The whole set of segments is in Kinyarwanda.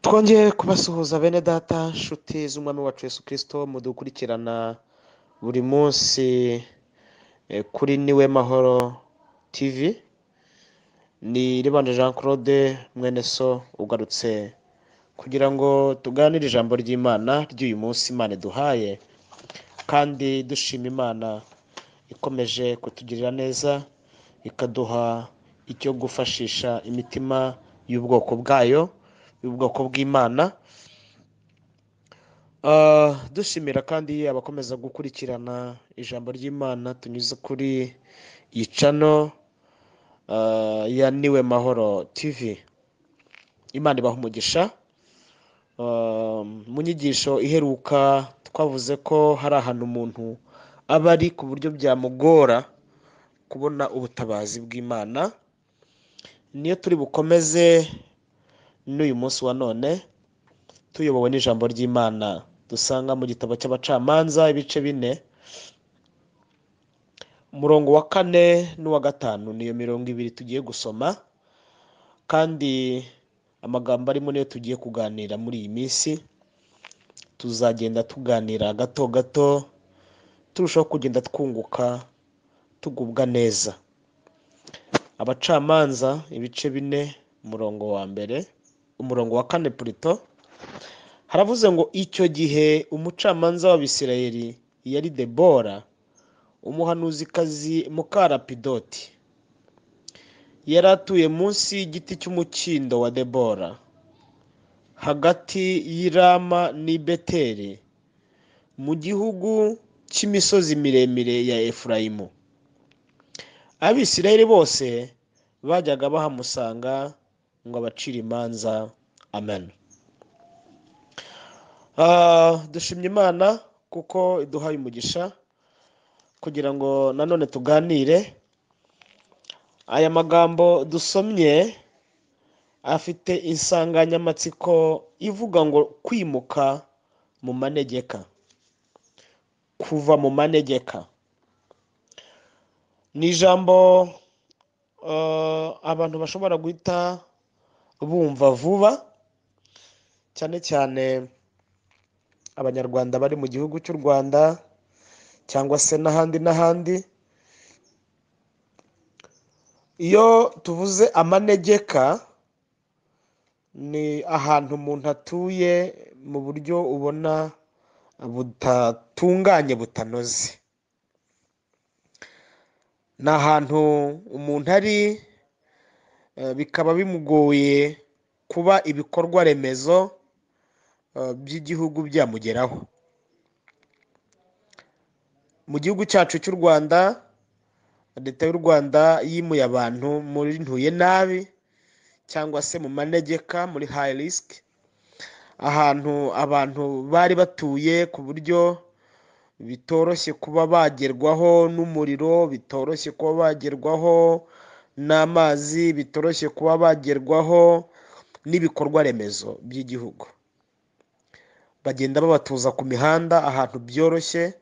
twongeye kubasuhuza bene data nshuti z'umwami wacu Yesu Kristo mudukurikirana buri munsi kuri Niwe Mahoro TV. Ni Ribanje Jean Claude mwene so ugarutse kugira ngo tuganire ijambo ry'Imana ry'uyu munsi Imana duhaye, kandi dushima Imana ikomeje kutugirira neza, ikaduha icyo gufashisha imitima y'ubwoko bwayo, y'ubwoko bw'Imana. Dushimira kandi abakomeza gukurikirana ijambo ry'Imana tunyuze kuri iyi channel ya Niwe Mahoro TV. Imana ibaha umugisha. Mu nyigisho iheruka twavuze ko hari ahantu umuntu aba ari ku buryo byamugora kubona ubutabazi bw'Imana. Niyo turi bukomeze n'uyu munsi wa none, tuyobowe n'ijambo ry'Imana dusanga mu gitabo cy'Abacamanza ibice 4, umurongo wa 4 n'uwa 5. Niyo mirongo 2 tugiye gusoma, kandi amagambo arimo niyo tugiye kuganira muri iyi minsi. Tuzagenda tuganira gato gato turushaho kugenda twunguka tugubwa neza. Abacamanza ibice 4 umurongo wa 1, umurongo wa 4 plutôt, haravuze ngo icyo gihe umucamanza w'Abisirayeli yari Debora, umuhanuzikazi Mukarapidoti. Yari atuye munsi y'igiti cy'umukindo wa Debora, hagati y'Irama n'i Beteli, mu gihugu cy'imisozi miremire ya Efurayimu. Abisirayeli bose bajyaga bahamusanga ngo abacire imanza. Amen. Dushimye Imana kuko iduhaye umugisha kugira ngo nanone tuganire. Aya magambo dusomye afite insanganyamatsiko ivuga ngo kwimuka mu manegeka, kuva mu manegeka. Ni ijambo abantu bashobora guhita bumva vuba, cyane cyane abanyarwanda bari mu gihugu cy'u Rwanda cyangwa se n'ahandi. Iyo tuvuze amanegeka, ni ahantu umuntu atuye mu buryo ubona butatunganye, butanoze. Ni ahantu umuntu ari bikaba bimugoye kuba ibikorwa remezo by'igihugu byamugeraho. Mu gihugu cyacu cy'u Rwanda, Leta y'u Rwanda yimuye abantu muri ntuye nabi cyangwa se mu manegeka, muri high risk, ahantu abantu bari batuye ku buryo bitoroshye kuba bagerwaho n'umuriro, bitoroshye kuba bagerwaho n'amazi, bitoroshye kuba bagerwaho n'ibikorwa remezo by'igihugu. Bagenda babatuza ku mihanda, ahantu byoroshye,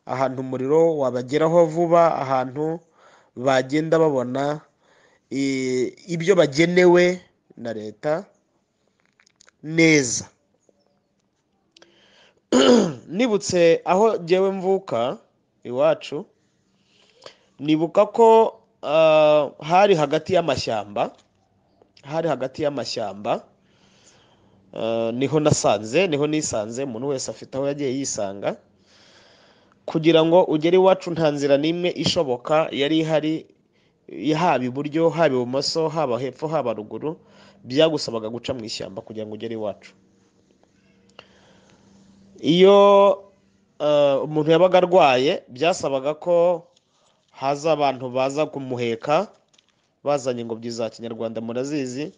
ahantu umuriro wabageraho vuba, ahantu bagenda babona ibyo bagenewe na leta neza. Nibutse aho jyewe mvuka iwacu, nibuka ko hari hagati y'amashyamba, niho nisanze. Umuntu wese afite aho yagiye yisanga. Kugira ngo ugere iwacu nta nzira n'imwe ishoboka yari ihari, haba iburyo, haba ibumoso, haba hepfo, haba ruguru. Byagusabaga guca mu ishyamba kugira ngo ugere iwacu. Iyo umuntu yabaga arwaye, byasabaga ko haza abantu baza kumuheka, bazanye ingobyi za Kinyarwanda murazizi,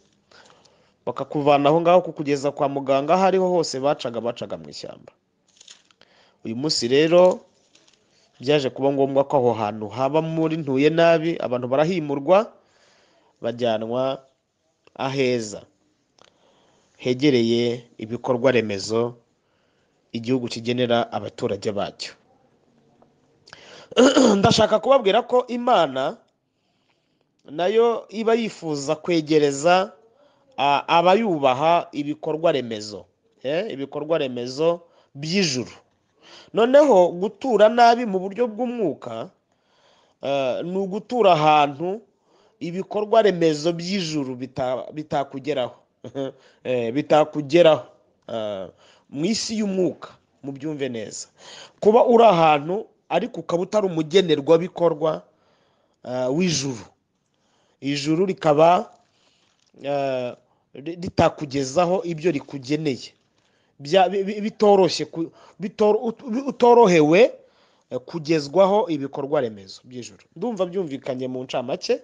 bakakuvana aho ngaho kukugeza kwa muganga. Aho ariho hose bacaga mu ishyamba. Uyu munsi rero byaje kuba ngombwa ko aho hantu haba muri ntuye nabi, abantu barahimurwa, bajyanwa aheza hegereye ibikorwa remezo igihugu kigenera abaturage bacyo. Ndashaka kubabwira ko Imana nayo iba yifuza kwegereza aba yubaha ibikorwa remezo, ibikorwa remezo by'ijuru. Noneho gutura nabi mu buryo bw'umwuka ni ugutura ahantu ibikorwa remezo by'ijuru bitakugeraho bitakugeraho mu isi y'umwuka. Mubyumve neza, kuba uri ahantu ariko ukaba utari umugenerwabikorwa w'ijuru, ijuru rikaba ritakugezaho ibyo rikugeneye, bitoroshye, utorohewe kugezwaho ibikorwa remezo by'ijuru. Ndumva byumvikanye mu ncamake.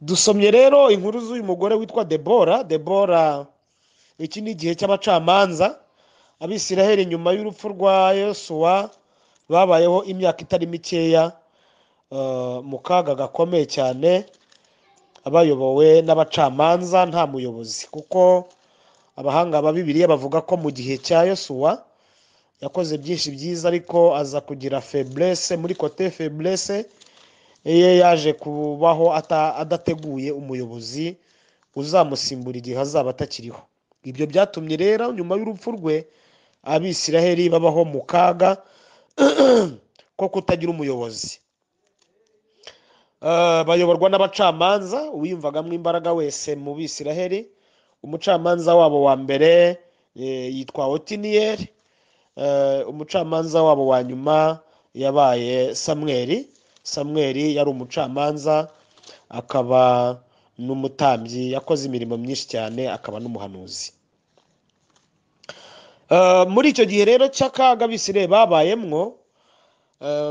Dusomye rero inkuru z'uyu mugore witwa Debora. Iki ni igihe cy'abacamanza. Abisiraheli nyuma y'urupfu rwa Yosuwa babayeho imyaka itari mikeya mu kaga gakomeye cyane, abayobowe n'abacamanza nta muyobozi, kuko abahanga ba Bibiliya bavuga ko mu gihe cya Yosuwa yakoze byinshi byiza, ariko aza kugira faiblesse. Muri côté faiblesse ye yaje kubaho adateguye umuyobozi uzamusimbura igihe azaba atakiriho. Ibyo byatumye rero nyuma y'urupfu rwe Abisiraheli babaho mu kaga ko kutagira umuyobozi. Bayoborwa n'abacamanza, uwiyumvagamo imbaraga wese mu Bisiraheli. Umucamanza wabo wa mbere yitwa Otiniyeli. Umucamanza wabo wa nyuma yabaye Samweli yari umucamanza, akaba n'umutambyi, yakoze imirimo myinshi cyane, akaba n'umuhanuzi. Muri icyo gihe rero cy'akaga Abisiraheli babayemwo,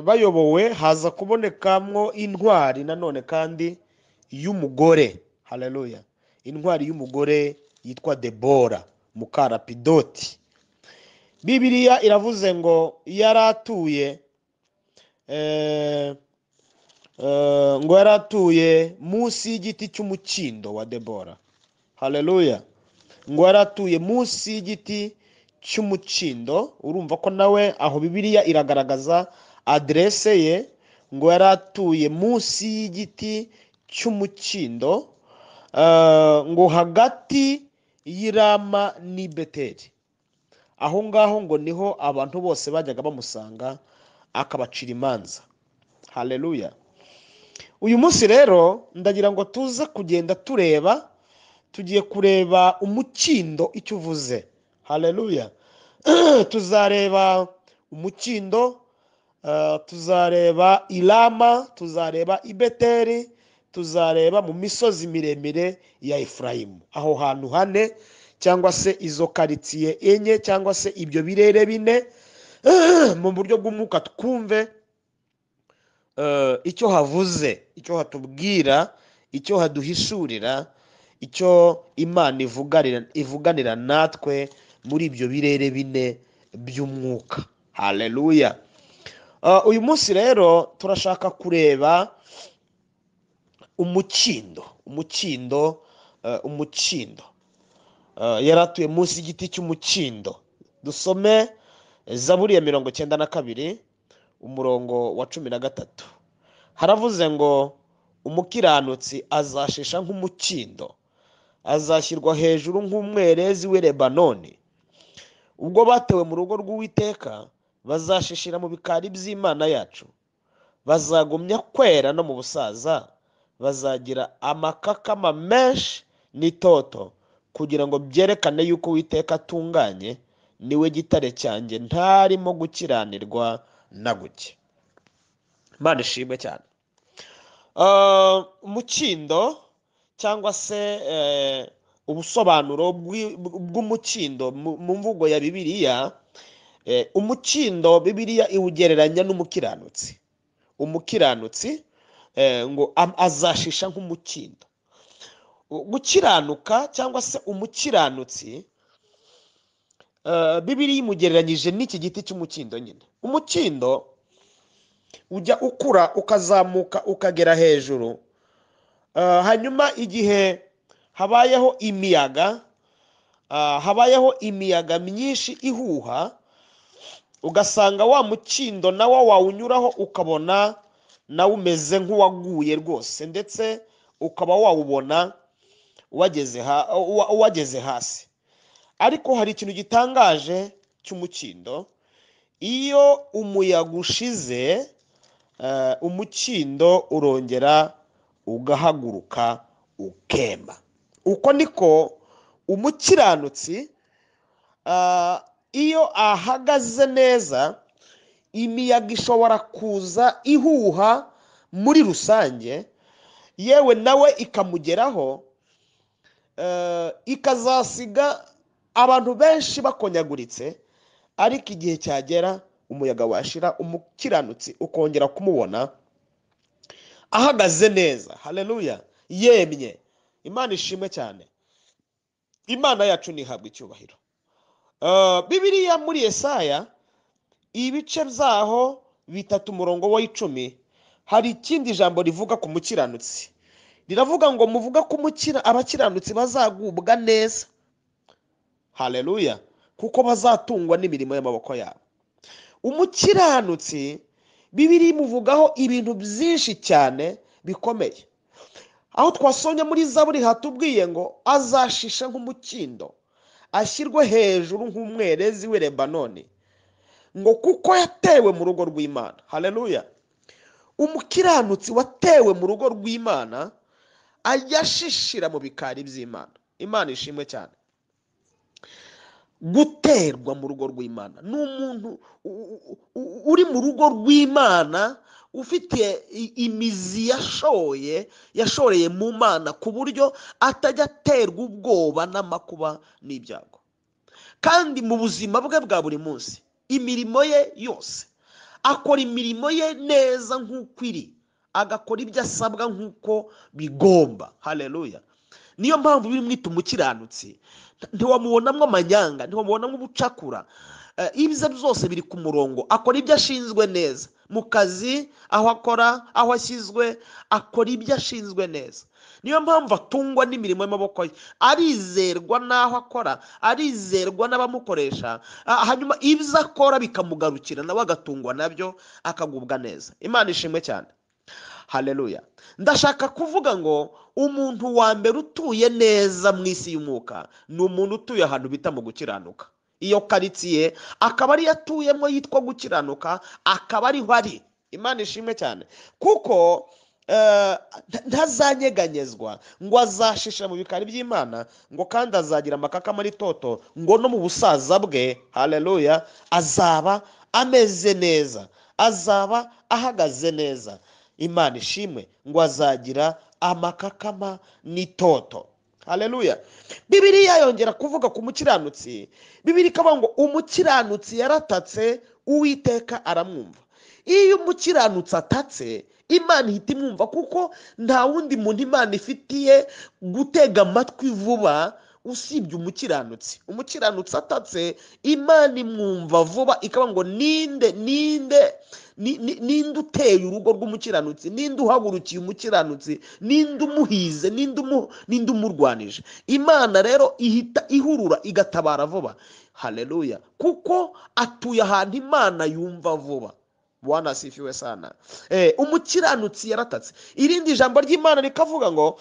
bayobowe, haza kubonekamo intwari nanone kandi y'umugore. Haleluya! Intwari y'umugore yitwa Debora Mukarapidoti. Bibiliya iravuze ngo yaratuye munsi y'igiti cy'umukindo wa Debora. Haleluya! Ngo yaratuye munsi y'igiti cy'umukindo. Urumva ko nawe aho Bibiliya iragaragaza adresse ye, ngo yaratuye munsi y'igiti cy'umukindo, ngo hagati y'Irama n'i Beteli. Aho ngaho ngo niho abantu bose bajyaga bamusanga akabacira imanza. Haleluya! Uyu munsi rero ndagira ngo tuze kugenda tugiye kureba umukindo icyo uvuze. Haleluya! Tuzareba umukindo, tuzareba Irama, tuzareba i Beteli, tuzareba mu misozi miremire ya Efurayimu. Aho hantu hane cyangwa se izo karitsiye enye cyangwa se ibyo birere bine, mu buryo bw'umwuka twumve icyo havuze, icyo hatubwira, icyo haduhishurira, icyo Imana ivuganira natwe muri ibyo birere bine by'umwuka. Haleluya! Uyu munsi rero turashaka kureba umukindo. Yaratuye munsi y'igiti cy'umukindo. Dusome Zaburi ya 92 umurongo wa 13. Haravuze ngo umukiranutsi azashisha nk'umukindo, azashyirwa hejuru nk'umwerezi w'i Lebanoni. Ubwo batewe mu rugo rw'Uwiteka, bazashishira mu bikari by'Imana yacu. Bazagumya kwera no mu busaza, bazagira amakakama menshi n'itoto, kugira ngo byerekane yuko Uwiteka atunganye, niwe gitare cyanjye, ntarimo gukiranirwa na guke. Imana ishimwe cyane. Umukindo cyangwa se ubusobanuro bw'umukindo mu mvugo ya Bibiliya, umukindo Bibiliya iwugereranya n'umukiranutsi. Umukiranutsi ngo azashisha nk'umukindo. Gukiranuka cyangwa se umukiranutsi, Bibiliya imugereranyije n'iki giti cy'umukindo nyine. Umukindo ujya ukura ukazamuka ukagera hejuru, hanyuma igihe habayeho imiyaga myinshi ihuha, ugasanga wa mukindo nawo wawunyuraho ukabona nawe umeze nk'uwaguye rwose, ndetse ukaba wawubona wageze hasi. Ariko hari ikintu gitangaje cy'umukindo. Iyo umuyaga ushize, umukindo urongera ugahaguruka ukema. Uko niko umukiranutsi iyo ahagaze neza, imiyaga ishobora kuza ihuha muri rusange, yewe nawe ikamugeraho, ikazasiga abantu benshi bakonyaguritse, ariko igihe cyagera umuyaga washira, umukiranutsi ukongera kumubona ahagaze neza. Haleluya, yemye. Imana ishimwe cyane. Imana yacu nihabwa icyubahiro. Bibiliya muri Yesaya ibice byaho 3 umurongo wa 10, hari ikindi jambo rivuga ku mukiranutsi. Riravuga ngo muvuga ko abakiranutsi bazagubwa neza. Haleluya, kuko bazatungwa n'imirimo y'amaboko yabo. Umukiranutsi Bibiliya imuvugaho ibintu byinshi cyane bikomeye. Aho twasomye muri Zaburi hatubwiye ngo azashisha nk'umukindo, ashyirwe hejuru nk'umwerezi w'i Lebanoni, ngo kuko yatewe mu rugo rw'Imana. Haleluya. Umukiranutsi watewe mu rugo rw'Imana ajya ashishira mu bikari by'Imana. Imana ishimwe cyane. Guterwa mu rugo rw'Imana ni umuntu uri mu rugo rw'Imana, ufite imizi yashoreye mu Mana, ku buryo atajya aterwa ubwoba n'amakuba n'ibyago. Kandi mu buzima bwe bwa buri munsi, imirimo ye yose akora imirimo ye neza nk'uko iri, agakora ibyo asabwa nk'uko bigomba. Haleluya. Niyo mpamvu bimwita umukiranutsi. Ntiwamubonamo amanyanga, ntiwamubonamo ubucakura. Ibyo byose biri ku murongo. Akora ibyo ashinzwe neza mu kazi, aho akora, aho ashyizwe, akora ibyo ashinzwe neza. Niyo mpamvu atungwa n'imirimo y'amaboko ye, arizerwa n'aho akora, arizerwa n'abamukoresha, hanyuma ibyo akora bikamugarukira, nawe agatungwa nabyo, akagubwa neza. Imana ishimwe cyane. Haleluya. Ndashaka kuvuga ngo umuntu wa mbere utuye neza mu isi y'umwuka ni umuntu utuye ahantu bita mu gukiranuka. Iyo karitsiye akaba ari yatuyemo yitwa gukiranuka, akaba ariho ari. Imana ishimwe cyane, kuko ntazanyeganyezwa, ngo azashisha mu bikari by'Imana, ngo kandi azagira amakakama n'itoto, ngo no mu busaza bwe, haleluya, azaba ameze neza, azaba ahagaze neza. Imana ishimwe, ngo azagira amakakama n'itoto. Haleluya. Bibiliya yongera kuvuga ku mukiranutsi. Bibiliya ikavuga ngo umukiranutsi yaratatse, Uwiteka aramwumva. Iyo umukiranutsi atatse, Imana ihita imwumva, kuko nta wundi muntu Imana ifitiye gutega amatwi vuba usibye umukiranutsi. Umukiranutsi atatse, Imana imwumva vuba, ikavuga ngo ninde uteye urugo rw'umukiranutsi, ninde uhagurukiye umukiranutsi, ninde umuhize, ninde umurwanije. Imana rero ihita ihurura igatabara vuba. Haleluya. Kuko atuye ahantu Imana yumva vuba. Bwana asifiwe sana. Umukiranutsi yaratatse. Irindi jambo ry'Imana rikavuga ngo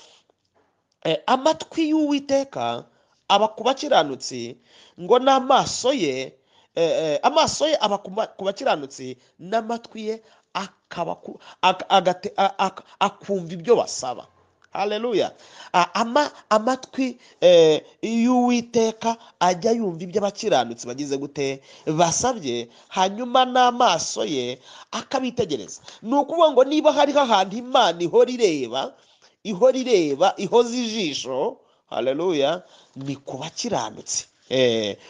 amatwi y'Uwiteka aba ku bakiranutsi, ngo n'amaso ye aba ku bakiranutsi, n'amatwi ye akumva ibyo basaba. Haleluya. Amatwi y'Uwiteka ajya yumva ibyo abakiranutsi bagize gute basabye, hanyuma n'amaso ye akabitegereza. Ni ukuvuga ngo niba hariho ahantu Imana ihora ireba, ihoza ijisho, haleluya, ni ku bakiranutsi.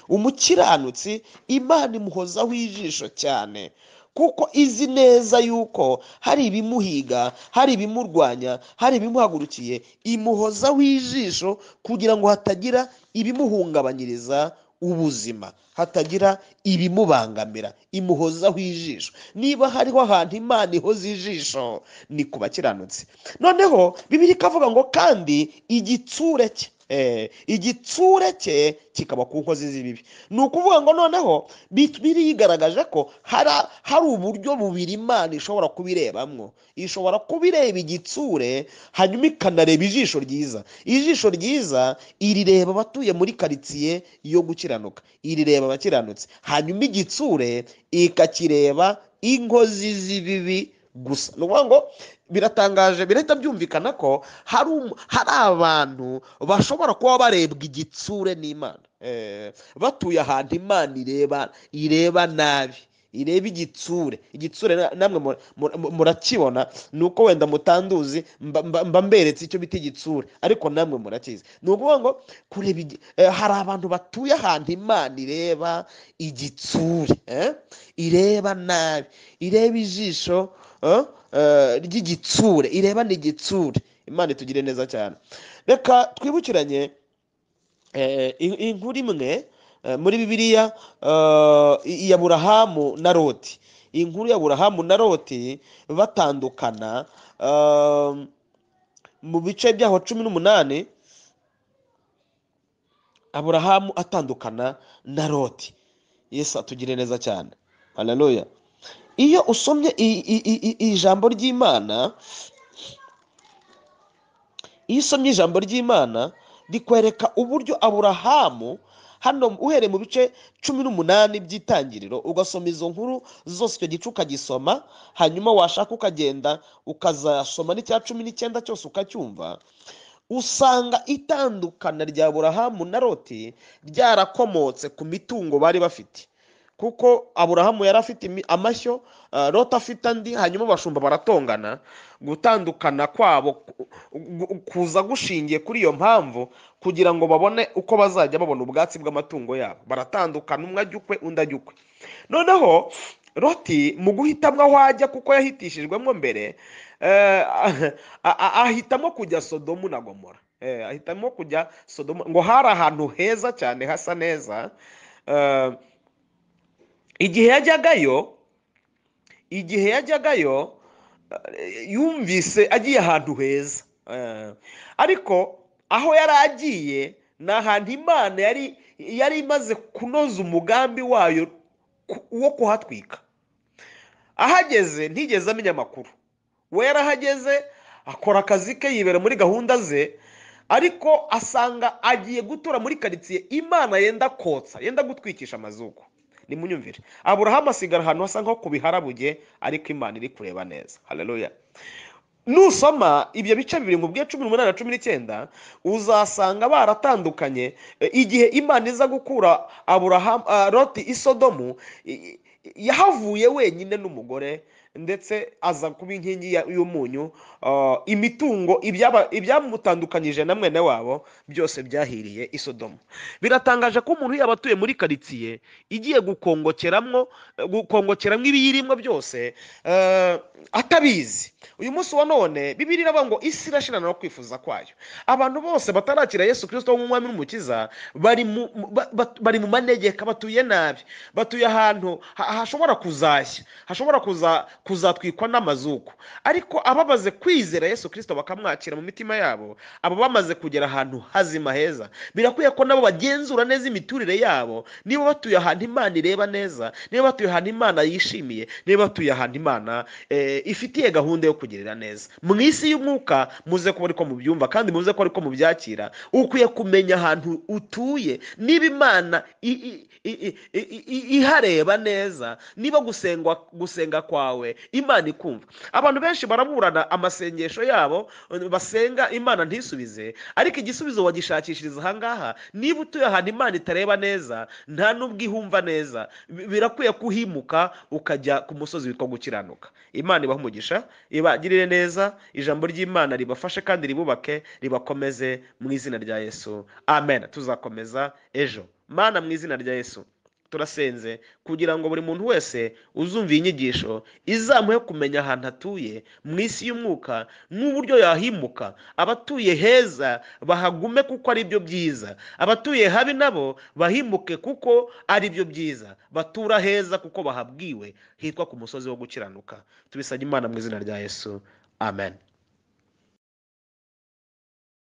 Umukiranutsi Imana imuhozaho ijisho cyane, kuko izi neza yuko hari ibimuhiga, hari ibimurwanya, hari ibimuhagurukiye. Imuhozaho ijisho kugira ngo hatagira ibimuhungabanyiriza ubuzima, hatagira ibimubangamira. Imuhozaho ijisho. Niba hariho ahantu Imana ihoza ijisho, ni ku bakiranutsi. Noneho Bibiliya ikavuga ngo kandi igitsure cye, igitsure cye kikaba ku nkozi z'ibibi. Ni ukuvuga ngo noneho birigaragaje ko hari uburyo bubiri Imana ishobora kubirebamwo. Ishobora kubireba igitsure, hanyuma ikanareba ijisho ryiza. Ijisho ryiza irireba abatuye muri karitsiye yo gukiranuka, irireba abakiranutse, hanyuma igitsure ikakireba inkozi z'ibibi gusa. Ni ukuvuga ngo biratangaje, birahita byumvikana ko hari abantu bashobora kuba barebwa igitsure n'Imana, batuye ahantu Imana ireba nabi, ireba igitsure. Namwe murakibona, ni uko wenda mutanduzi, mba mberetse icyo bita igitsure, ariko namwe murakizi. Ni ukuvuga ngo hari abantu batuye ahantu Imana ireba igitsure, ireba nabi, ireba ijisho ry'igitsure, ireba n'igitsure. Imana itugire neza cyane. Reka twibukiranye inkuru imwe muri Bibiliya, ya Aburahamu na Loti. Inkuru ya Aburahamu na Loti batandukana mu bice byaho 18. Aburahamu atandukana na Loti. Yesu atugire neza cyane. Haleluya. Iyo usomye ijambo ry'Imana, iyo usomye ijambo ry'Imana rikwereka uburyo Aburahamu, hano uhereye mu bice 18 by'itangiriro, ugasoma izo nkuru zose, icyo gice ukagisoma, hanyuma washaka ukagenda ukazasoma n'icya 19 cyose ukacyumva, usanga itandukana rya Aburahamu na Loti ryarakomotse ku mitungo bari bafite. Kuko Aburahamu yari afite amashyo, Loti afite andi, hanyuma abashumba baratongana. Gutandukana kwabo kuza gushingiye kuri iyo mpamvu, kugira ngo babone uko bazajya babona ubwatsi bw'amatungo yabo. Baratandukana, umwe ajya ukwe, undi ajya ukwe. Noneho Loti mu guhitamo aho ajya, kuko yahitishijwemo mbere, ahitamo kujya Sodomu na Gomora. Ahitamo kujya Sodomu, ngo hari ahantu heza cyane, hasa neza. Igihe yajyagayo yumvise agiye ahantu heza, ariko aho yari agiye ni ahantu Imana yari imaze kunoza umugambi wayo wo kuhatwika. Ahageze ntigeze amenya amakuru. We yarahageze akora akazi ke, yibera muri gahunda ze, ariko asanga agiye gutura muri karitsiye Imana yenda kotsa, yenda gutwikisha amazuku. Nimunyumvire, Aburahamu asigara ahantu hasa nko ku biharabuge, ariko Imana iri kureba neza. Haleluya. Nusoma ibyo bice bibiri mu bwiye 18 na 19, uzasanga baratandukanye. Igihe Imana iza gukura Loti i Sodomu, yahavuye wenyine n'umugore, ndetse aza kuba inkingi y'umunyu. Imitungo, ibyamutandukanyije na mwene wabo, byose byahiriye i Sodomu. Biratangaje ko umuntu yaba atuye muri karitsiye igiye gukongokeramo ibiyirimo byose, atabizi. Uyu munsi wa none Bibiliya iravuga ngo isi irashirana no kwifuza kwayo. Abantu bose batarakira Yesu Kristo nk'umwami n'umukiza bari mu manegeka, batuye nabi, batuye ahantu hashobora kuzashya, hashobora kuzatwikwa n'amazuku. Ariko abamaze kwizera Yesu Kristo bakamwakira mu mitima yabo, abo bamaze kugera ahantu hazima heza, birakwiye ko nabo bagenzura neza imiturire yabo. Niba batuye ahantu Imana ireba neza, niba batuye ahantu Imana yishimiye, niba batuye ahantu Imana ifitiye gahunda yo kugirira neza. Mu isi y'umwuka muze kuba ariko mubyumva, kandi muze ko ariko mubyakira. Ukwiye kumenya ahantu utuye, niba Imana ihareba neza, niba gusenga kwawe Imana ikumva. Abantu benshi baraburana amasengesho yabo, basenga Imana ntisubize, ariko igisubizo wagishakishiriza ahangaha. Niba utuye ahantu Imana itareba neza, nta nubwo ihumva neza, birakwiye kuhimuka ukajya ku musozi witwa gukiranuka. Imana ibahe umugisha, ibagirire neza, ijambo ry'Imana ribafashe kandi ribubake, ribakomeze mu izina rya Yesu. Amen. Tuzakomeza ejo. Mana, mu izina rya Yesu turasenze kugira ngo buri muntu wese uzumva inyigisho izamuhe kumenya ahantu atuye mu isi y'umwuka n'uburyo yahimuka. Abatuye heza bahagume kuko ari byo byiza, abatuye habi nabo bahimuke kuko ari byo byiza. Batura heza kuko bahabwiwe hitwa ku musozi wo gukiranuka. Tubisabye Imana mu izina rya Yesu. Amen.